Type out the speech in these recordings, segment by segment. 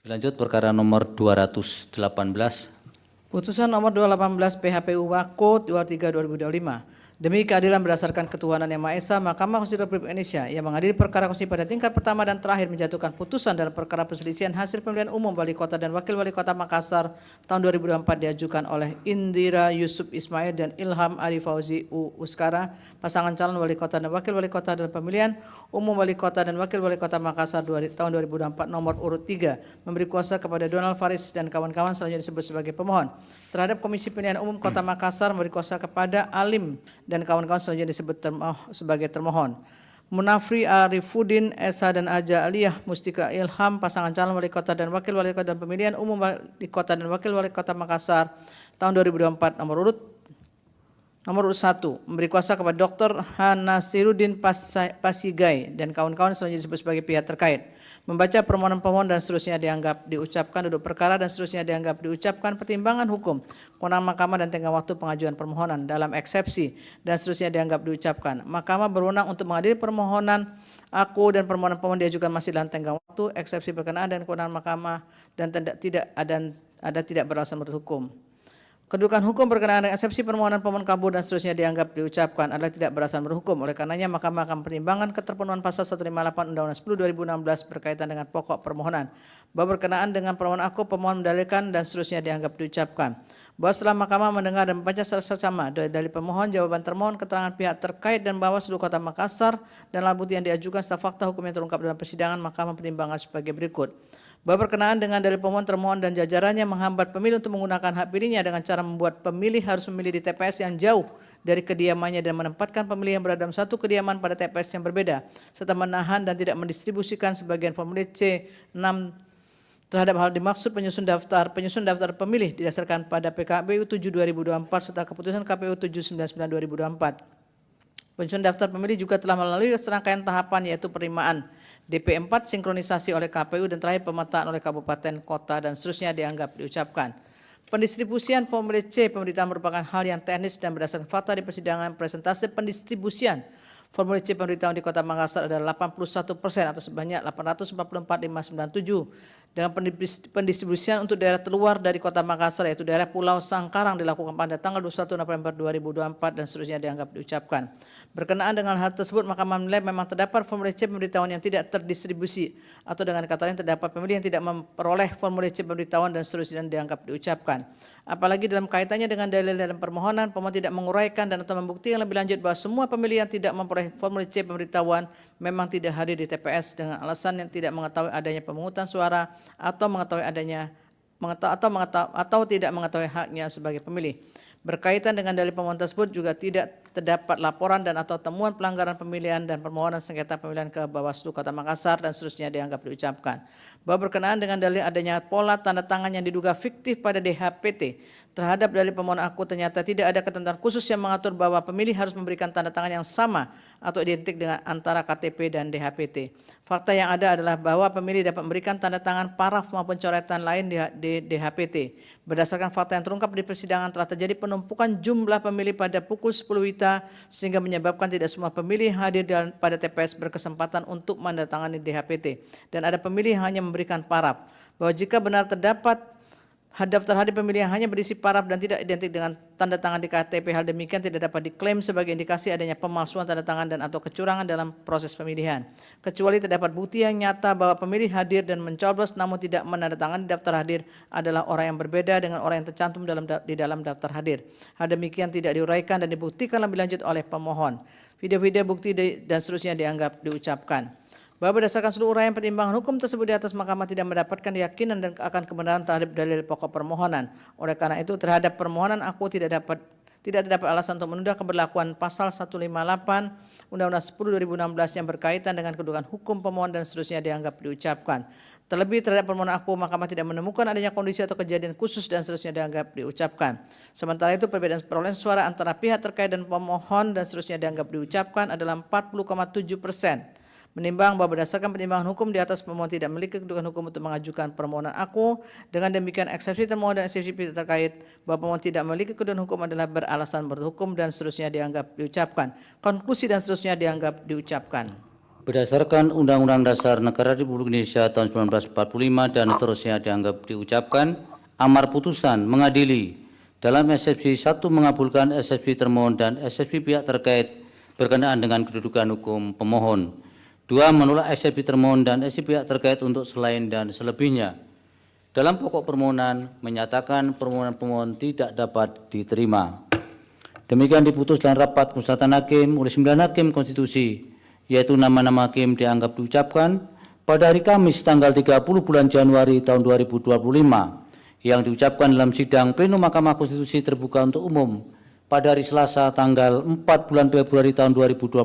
Lanjut perkara nomor 218. Putusan nomor 218 PHPU Wako 23/2025. Demi keadilan berdasarkan ketuhanan Yang Maha Esa, Mahkamah Konstitusi Republik Indonesia yang mengadili perkara konstitusi pada tingkat pertama dan terakhir menjatuhkan putusan dalam perkara perselisihan hasil pemilihan umum Wali Kota dan Wakil Wali Kota Makassar tahun 2024 diajukan oleh Indira Yusuf Ismail dan Ilham Ari Fauzi U. Uskara, pasangan calon Wali Kota dan Wakil Wali Kota dalam pemilihan umum Wali Kota dan Wakil Wali Kota Makassar tahun 2024 nomor urut 3, memberi kuasa kepada Donald Faris dan kawan-kawan selanjutnya disebut sebagai pemohon. Terhadap Komisi Pemilihan Umum Kota Makassar memberi kuasa kepada Alim dan kawan-kawan selanjutnya disebut sebagai termohon. Munafri Arifuddin Esa dan Aja Aliyah Mustika Ilham, pasangan calon Wali Kota dan Wakil Wali Kota dan Pemilihan Umum Wali Kota dan Wakil Wali Kota Makassar tahun 2024 nomor urut 1, memberi kuasa kepada Dr. Hanasiruddin Pasigai dan kawan-kawan selanjutnya disebut sebagai pihak terkait. Membaca permohonan pemohon dan seterusnya dianggap diucapkan, duduk perkara dan seterusnya dianggap diucapkan, pertimbangan hukum, kewenangan mahkamah dan tenggang waktu pengajuan permohonan dalam eksepsi dan seterusnya dianggap diucapkan. Mahkamah berwenang untuk mengadili permohonan aku dan permohonan pemohon diajukan masih dalam tenggang waktu, eksepsi berkenaan dan kewenangan mahkamah dan tidak beralasan menurut hukum. Kedudukan hukum berkenaan dengan eksepsi permohonan pemohon kabur dan seterusnya dianggap diucapkan adalah tidak beralasan berhukum. Oleh karenanya Mahkamah akan pertimbangkan keterpenuhan pasal 158 Undang-Undang 10/2016 berkaitan dengan pokok permohonan. Bahwa berkenaan dengan permohonan aku, pemohon mendalilkan dan seterusnya dianggap diucapkan. Bahwa setelah Mahkamah mendengar dan membaca secara seksama dari pemohon, jawaban termohon, keterangan pihak terkait dan Bawaslu Kota Makassar dan alat bukti yang diajukan serta fakta hukum yang terungkap dalam persidangan, Mahkamah pertimbangan sebagai berikut. Bahwa berkenaan dengan dalil pemohon, termohon dan jajarannya menghambat pemilih untuk menggunakan hak pilihnya dengan cara membuat pemilih harus memilih di TPS yang jauh dari kediamannya dan menempatkan pemilih yang berada dalam satu kediaman pada TPS yang berbeda, serta menahan dan tidak mendistribusikan sebagian formulir C6 terhadap hal dimaksud penyusun daftar pemilih didasarkan pada PKPU 7/2024 serta keputusan KPU 799/2024. Penyusun daftar pemilih juga telah melalui serangkaian tahapan yaitu penerimaan DP4, sinkronisasi oleh KPU dan terakhir pemetaan oleh kabupaten, kota dan seterusnya dianggap diucapkan. Pendistribusian formulir C pemberitaan merupakan hal yang teknis dan berdasarkan fakta di persidangan. Presentase pendistribusian formulir C pemberitahuan di Kota Makassar adalah 81% atau sebanyak 844.597. Dengan pendistribusian untuk daerah terluar dari Kota Makassar yaitu daerah Pulau Sangkarang dilakukan pada tanggal 21 November 2024 dan seterusnya dianggap diucapkan. Berkenaan dengan hal tersebut, Mahkamah menilai memang terdapat formulir C pemberitahuan yang tidak terdistribusi atau dengan kata lain terdapat pemilih yang tidak memperoleh formulir C pemberitahuan dan seterusnya dianggap diucapkan. Apalagi dalam kaitannya dengan dalil dalam permohonan, pemohon tidak menguraikan dan atau membuktikan lebih lanjut bahwa semua pemilih yang tidak memperoleh formulir C pemberitahuan memang tidak hadir di TPS dengan alasan yang tidak mengetahui adanya pemungutan suara atau tidak mengetahui haknya sebagai pemilih. Berkaitan dengan dalil pemohon tersebut juga tidak terdapat laporan dan atau temuan pelanggaran pemilihan dan permohonan sengketa pemilihan ke Bawaslu Kota Makassar dan seterusnya dianggap diucapkan. Bahwa berkenaan dengan dalil adanya pola tanda tangan yang diduga fiktif pada DHPT terhadap dalil pemohon aku ternyata tidak ada ketentuan khusus yang mengatur bahwa pemilih harus memberikan tanda tangan yang sama atau identik dengan antara KTP dan DHPT. Fakta yang ada adalah bahwa pemilih dapat memberikan tanda tangan paraf maupun coretan lain di DHPT. Berdasarkan fakta yang terungkap di persidangan telah terjadi penumpukan jumlah pemilih pada pukul 10 WITA sehingga menyebabkan tidak semua pemilih hadir pada TPS berkesempatan untuk menandatangani DHPT dan ada pemilih yang hanya memberikan paraf. Bahwa jika benar terdapat daftar hadir pemilih yang hanya berisi paraf dan tidak identik dengan tanda tangan di KTP, hal demikian tidak dapat diklaim sebagai indikasi adanya pemalsuan tanda tangan dan atau kecurangan dalam proses pemilihan. Kecuali terdapat bukti yang nyata bahwa pemilih hadir dan mencoblos namun tidak menandatangani daftar hadir adalah orang yang berbeda dengan orang yang tercantum di dalam daftar hadir. Hal demikian tidak diuraikan dan dibuktikan lebih lanjut oleh pemohon. Video-video bukti dan seterusnya dianggap diucapkan. Bahwa berdasarkan seluruh uraian pertimbangan hukum tersebut di atas, Mahkamah tidak mendapatkan keyakinan dan akan kebenaran terhadap dalil pokok permohonan. Oleh karena itu terhadap permohonan aku tidak terdapat alasan untuk menunda keberlakuan pasal 158 Undang-Undang 10/2016 yang berkaitan dengan kedudukan hukum pemohon dan seterusnya dianggap diucapkan. Terlebih terhadap permohonan aku, Mahkamah tidak menemukan adanya kondisi atau kejadian khusus dan seterusnya dianggap diucapkan. Sementara itu perbedaan perolehan suara antara pihak terkait dan pemohon dan seterusnya dianggap diucapkan adalah 40,7%. Menimbang bahwa berdasarkan pertimbangan hukum di atas, pemohon tidak memiliki kedudukan hukum untuk mengajukan permohonan aku. Dengan demikian eksepsi termohon dan eksepsi pihak terkait bahwa pemohon tidak memiliki kedudukan hukum adalah beralasan menurut hukum dan seterusnya dianggap diucapkan. Konklusi dan seterusnya dianggap diucapkan. Berdasarkan Undang-Undang Dasar Negara Republik Indonesia tahun 1945 dan seterusnya dianggap diucapkan, amar putusan mengadili dalam eksepsi 1 mengabulkan eksepsi termohon dan eksepsi pihak terkait berkenaan dengan kedudukan hukum pemohon. 2 menolak eksepsi termohon dan eksepsi pihak terkait untuk selain dan selebihnya. Dalam pokok permohonan menyatakan permohonan pemohon tidak dapat diterima. Demikian diputus dalam rapat musyawaratan hakim oleh 9 hakim konstitusi, yaitu nama-nama hakim dianggap diucapkan pada hari Kamis tanggal 30 bulan Januari tahun 2025 yang diucapkan dalam sidang pleno Mahkamah Konstitusi terbuka untuk umum pada hari Selasa tanggal 4 bulan Februari tahun 2025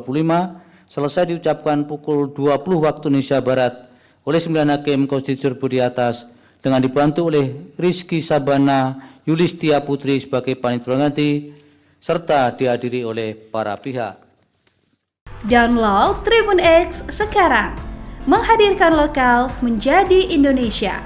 selesai diucapkan pukul 20 waktu Indonesia Barat oleh 9 hakim konstitusi di atas dengan dibantu oleh Rizky Sabana Yulistia Putri sebagai panitia pengganti serta dihadiri oleh para pihak. Download Tribun X sekarang, menghadirkan lokal menjadi Indonesia.